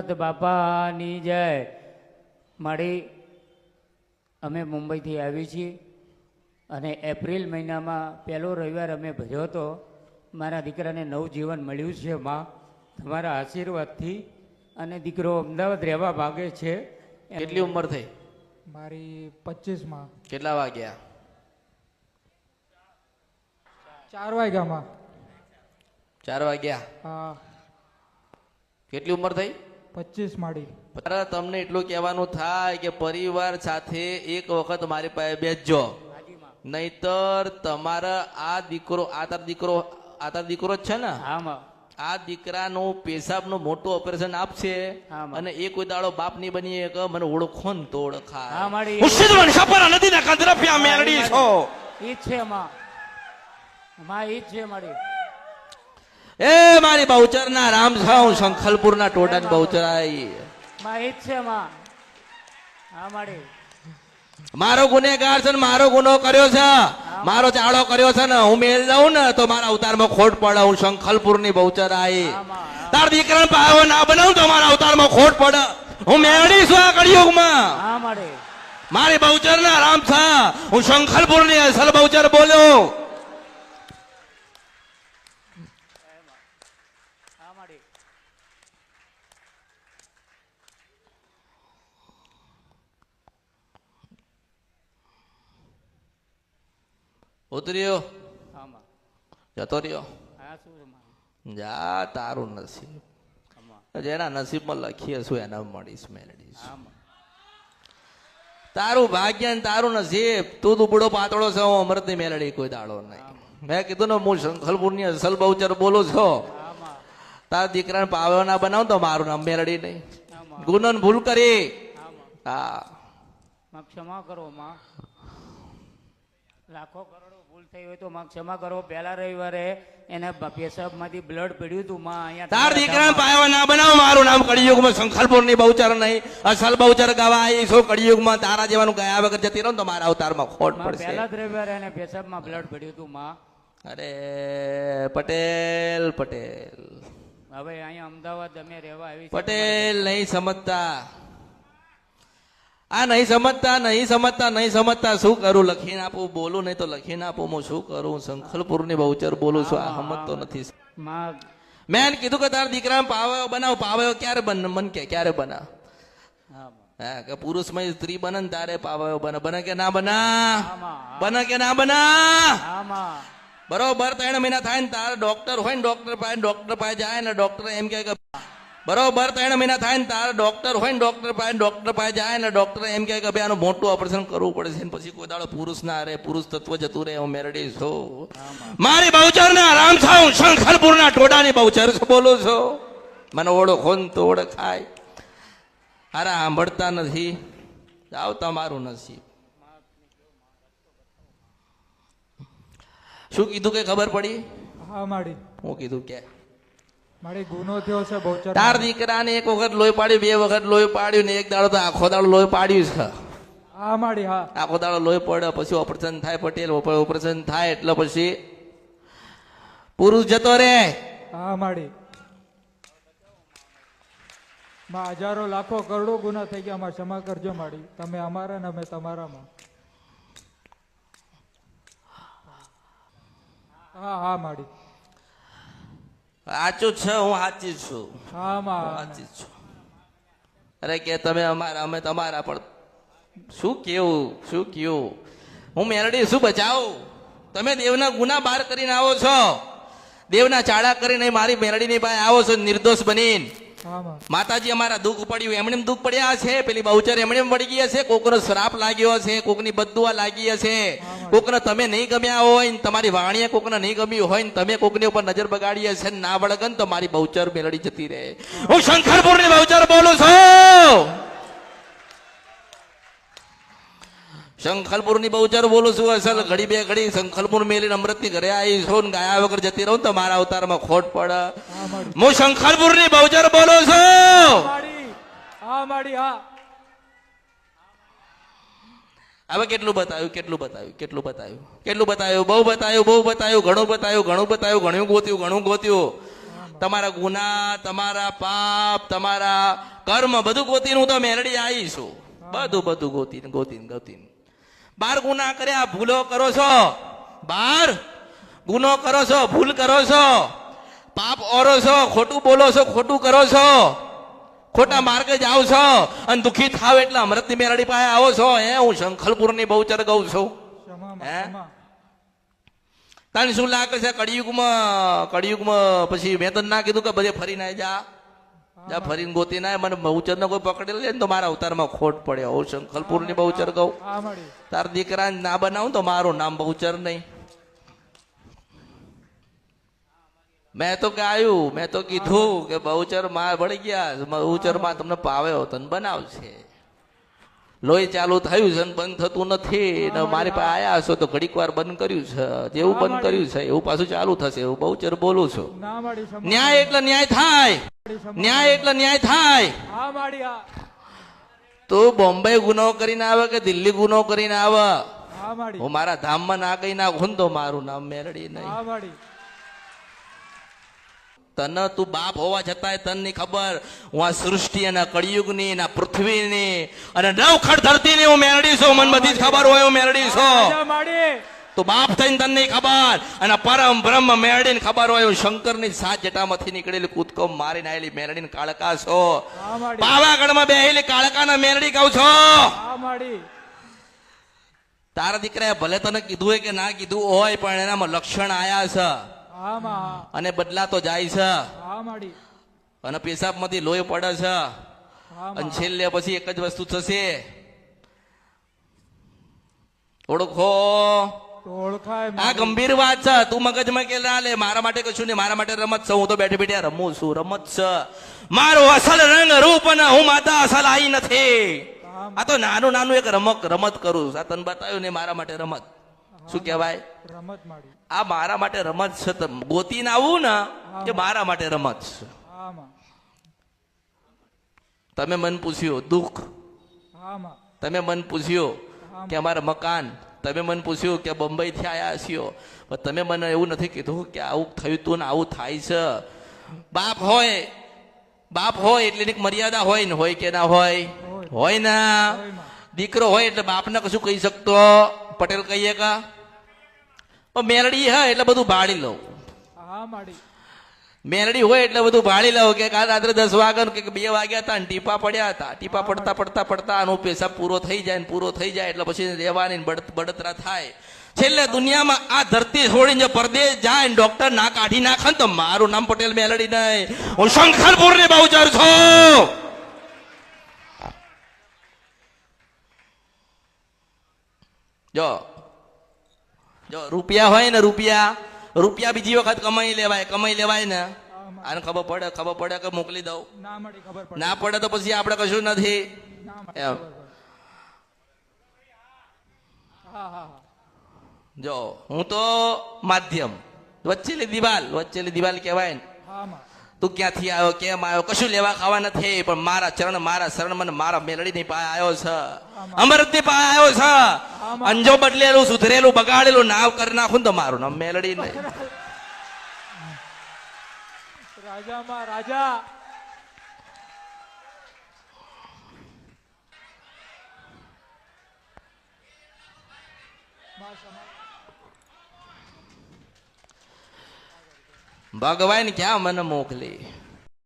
બાપાની જય મારી અમે મુંબઈથી આવી છીએ અને એપ્રિલ મહિનામાં પહેલો રવિવાર અમે ભર્યો હતો. મારા દીકરાને નવજીવન મળ્યું છે માં તમારા આશીર્વાદથી અને દીકરો અમદાવાદ રહેવા માગે છે. કેટલી ઉંમર થઈ? મારી 25 કેટલા વાગ્યા? 4 વાગ્યામાં. 4 વાગ્યા. હા, કેટલી ઉંમર થઈ? 25 માડી. તમને એટલું કહેવાનું થાય કે પરિવાર સાથે એક વખત મારી પાસે બેસજો, નહીતર તમારા આ તાર દીકરો જ છે ને, આ દીકરાનું પેશાબનું મોટું ઓપરેશન આપશે અને એ કોઈ દાડો બાપ ની બની કે મને ઓળખો ને તો ઓળખાય. નદીના કંદરપિયા મેલડી છો ઈ છે માં ઈ છે મારી. એ મારી બહુચર ના રામ સાઉ શંખલપુર ના ટોડા ની બહુચરાઈ માં ઈ છે માં. હા મારી મારો ગુનેગાર છે ને મારો ગુનો કર્યો છે, મારો ચાળો કર્યો છે ને હું મેલ દઉં ને તો મારા અવતારમાં ખોટ પડે. હું શંખલપુર ની બહુચરાઈ તાર દીકરા પાવો ના બનાવું તો મારા અવતારમાં ખોટ પડે. હું મેળડી છું આ કળિયુગમાં. મારી બહુચર ના રામ છે, હું શંખલપુર ની અસલ બહુચર બોલ્યો. ઉતર્યો જતો રહ્યો. જા તારું નસીબ, જેના નસીબમાં લખીએ છું એના મળીશ મેળવીશ. તારું ભાગ્ય ને તારું નસીબ. તું દુબળો પાતળો છે, હું અમૃત ની મેળડી કોઈ દાડો નહીં. મેં કીધું ને હું શંખલપુર ની અસલ બહુચર બોલું છો. તારા દીકરાને પાવડો ના બનાવ તો મારું નામ મેળડી નહીં. ગુનો ભૂલ કરી. હા ક્ષમા કરો માં. લાખો કરોડો ભૂલ થઈ હોય તો માં ક્ષમા કરો. પહેલા રવિવારે એને પેશાબમાંથી બ્લડ પડ્યું હતું માં. અહીંયા તાર દીકરાને પાયો ના બનાવ. મારું નામ કળિયુગમાં શંખલપુર ની બહુચર નહીં, અસલ બહુચર ગવાય છો કળિયુગમાં. તારા જેવાનું ગયા વગર જતી રહો તો મારા અવતારમાં ખોટ પડશે. પહેલા જ રવિવારે એને પેશાબમાં બ્લડ પડ્યું હતું માં. અરે પટેલ હવે અહીંયા અમદાવાદ અમે રહેવા આવી પટેલ નહીં સમજતા. આ નહીં સમજતા. શું કરું? લખીને આપું. બોલું નહીં તો લખીને આપું. હું શું કરું? શંખલપુર ની બહુચર બોલું છું. આ સમજતો નથી. મેં કીધું કે તારા દીકરા પાવયો બનાવ. પાવયો ક્યારે મન કે ક્યારે બના? હા કે પુરુષમાં સ્ત્રી બને ને તારે પાવયો બને કે ના બના? બરોબર 3 મહિના થાય ને તારે ડોક્ટર હોય ને ડોક્ટર પાસે જાય ને ડોક્ટર એમ કે બરોબર 3 મહિના થાય ને તારે ડોક્ટર હોય ને ડોક્ટર પાસે જાય ને ડોક્ટર એમ કે ભાઈ આનું મોટું ઓપરેશન કરવું પડે છે. પછી કોઈ દાડો પુરુષ ના રહે, પુરુષ તત્વ જતું રહે. હું મેરડી છું. મારી બહુચર ને આરામ થાઉં. શંખલપુર ના ટોડાની બહુચર બોલું છો. મને ઓળખો ને તો ઓળખાય. અરે સાંભળતા નથી. જાવ તમારું નસીબ. શું કીધું કે ખબર પડી? હા માડી. હું કીધું કે મારી ગુનો થયો છે બહુચર. તાર દીકરાને એક વખત લોહી પાડ્યું, 2 વખત લોહી પાડ્યું ને એક દાડો તો આખો દાડો લોહી પાડ્યું છે. હા માડી. હા, આખો દાડો લોહી પડે પછી ઓપરેશન થાય. પટેલ ઓપરેશન થાય એટલે પછી પુરુષ જતો રે. હા માડી. માં હજારો લાખો કરોડો ગુના થઈ ગયા. માં ક્ષમા કરજો માડી. તમે અમારા ને અમે તમારામાં. હા માડી. સાચું છે, હું સાચી છું. હા માં સાચી છું. અરે કે તમે અમારા અમે તમારા, પણ શું કેવું? હું મેરડી શું બચાવું? તમે દેવના ગુના બહાર કરીને આવો છો, દેવના ચાળા કરીને મારી મેરડીની પાસે આવો છો નિર્દોષ બનીને. માતાજી અમારા દુઃખ પડ્યું એમણે દુઃખ પડ્યા છે. પેલી બહુચર એમણે પડી ગયા છે. કોકનો શ્રાપ લાગ્યો છે, કોકની બદદુઆ લાગી હશે, કોકને તમે નહીં ગમ્યા હોય ને તમારી વાણીએ કોકને નહીં ગમ્યું હોય ને તમે કોકની ઉપર નજર બગાડી હશે ના વળગન તો મારી બહુચર મેળડી જતી રહે. હું શંખલપુર ની બહુચર બોલું છું. શંખલપુર ની બહુચર બોલું છું. અસલ ઘડી બે ઘડી શંખલપુર મેલીને અમૃત ની ઘરે આવી છો ને ગાયા વગર જતી રહું તો મારા અવતારમાં ખોટ પડે. હું શંખલપુર ની બહુચર બોલું છું. હવે કેટલું બતાવ્યું? બહુ બતાવ્યું. ઘણું બતાવ્યું. ઘણું ગોત્યું. તમારા ગુના, તમારા પાપ, તમારા કર્મ બધું ગોતીને હું તો મેલડી આવી છું. બધું ગોતીને બાર ગુના કર્યા, ભૂલો કરો છો, બાર ગુનો કરો છો, ભૂલ કરો છો, પાપ ઓરો છો, ખોટું બોલો છો, ખોટું કરો છો, ખોટા માર્ગે જાઓ છો અને દુઃખી થાવ એટલે અમૃતની મેલડી પાસે આવો છો. હું શંખલપુરની બહુચર ગઉં છું. હે તને શું લાગે છે કળિયુગમાં પછી મેં તને ના કીધું કે બધે ફરીને જા ફરીને ગોતી ના મને બહુચર ને કોઈ પકડી લે ને તો મારા અવતારમાં ખોટ પડે. હું શંખલપુરની બહુચર ગઉં. તાર દીકરા ના બનાવું તો મારું નામ બહુચર નહીં. મેં તો ગાયું, મેં તો કીધું કે બહુચર માં વળી ગયા, બહુચર માં તમને પાવ્યો તને બનાવશે. લોહી ચાલુ થયું છે બંધ થતું નથી ને મારી પાસે આયા હશો તો ઘડીક વાર બંધ કર્યું છે. જેવું બંધ કર્યું છે એવું પાછું ચાલુ થશે. એવું બહુચર બોલું છું. ન્યાય એટલે ન્યાય થાય, ન્યાય એટલે ન્યાય થાય. તું બોમ્બે ગુનો કરીને આવે કે દિલ્હી ગુનો કરીને આવે, હું મારા ધામમાં ના કઈ નાખું તો મારું નામ મેલડી નહીં. તને તું બાપ હોવા છતાંય તને ની ખબર હું આ સૃષ્ટિ અને કળિયુગની અને પૃથ્વીની અને નવખડ ધરતીની હું મેળડી છું. મને બધી જ ખબર હોય હું મેળડી છું. તું બાપ થઈને તને નહીં ખબર અને પરમ બ્રહ્મ મેળડીને ખબર હોય હું શંકરની સાત જટામાંથી નીકળેલી કૂદકો મારીને આવેલી મેળડીને કાળકા છો. પાવાગઢમાં બેહેલી કાળકાના મેળડી કહું છો. તારા દીકરાએ ભલે તને કીધું હોય કે ના કીધું હોય પણ એનામાં લક્ષણ આયા છે અને બદલા તો જાય છે અને પેશાબ માંથી લોહી પડે છે અને છેલ્લે પછી એક જ વસ્તુ થશે, ઓળખો. આ ગંભીર વાત છે. તું મગજમાં કે ના લે મારા માટે કશું નહીં, મારા માટે રમત છે. હું તો બેઠી બેઠી રમું છું. રમત છે મારો અસલ રંગ રૂપ ને હું માતા અસલ આઈ નથી. આ તો નાનું એક રમત કરું. આ તને બતાવ્યું ને મારા માટે રમત. શું કહેવાય? રમત માડી. આ મારા માટે રમત છે. ગોતીને આવું ને એ મારા માટે રમત છે. તમે મન પૂછ્યું દુઃખ, તમે મન પૂછ્યું કે અમારા મકાન, તમે મને પૂછ્યું કે બોમ્બઈ થી આયા છો, પણ તમે મને એવું નથી કીધું કે આવું થયું તું ને આવું થાય છે. બાપ હોય એટલે એક મર્યાદા હોય ને, હોય કે ના હોય? હોય ને. દીકરો હોય એટલે બાપને કશું કહી શકતો, પટેલ કહીએ કા? પણ મેલડી હોય એટલે બધું ભાળી લઉં. મેલડી હોય એટલે બધું ભાળી લઉં કે કાલ રાત્રે 10 વાગ્યા કે 2 વાગ્યા હતા ને ટીપા પડ્યા હતા. ટીપા પડતા આનો પેશાબ પૂરો થઈ જાય એટલે પછી રહેવાની બળતરા થાય. છેલ્લે દુનિયામાં આ ધરતી છોડીને પરદેશ જાય ને ડોક્ટર ના કાઢી નાખે ને તો મારું નામ પટેલ મેલડી નહીં, હું શંખલપુરની બહુચર છું. જો રૂપિયા હોય ને, રૂપિયા બીજી વખત કમાઈ લેવાય ને. આને ખબર પડે કે મોકલી દઉં, ના પડે તો પછી આપણે કશું નથી. જો હું તો માધ્યમ, વચ્ચેલી દિવાલ કહેવાય ને. તું ક્યાંથી આવ્યો, કેમ આવ્યો, કશું લેવા ખાવા નથી, પણ મારા ચરણ મારા શરણ મને મારા મેલડી ની પાસે આવ્યો છે, અમૃત ની પાસે આવ્યો છે. અંજો બદલેલું સુધરેલું બગાડેલું નાવ કરી નાખું તો મારું નામ મેલડી નહીં. રાજામાં રાજા. ભગવાન ક્યાં મને મોકલી?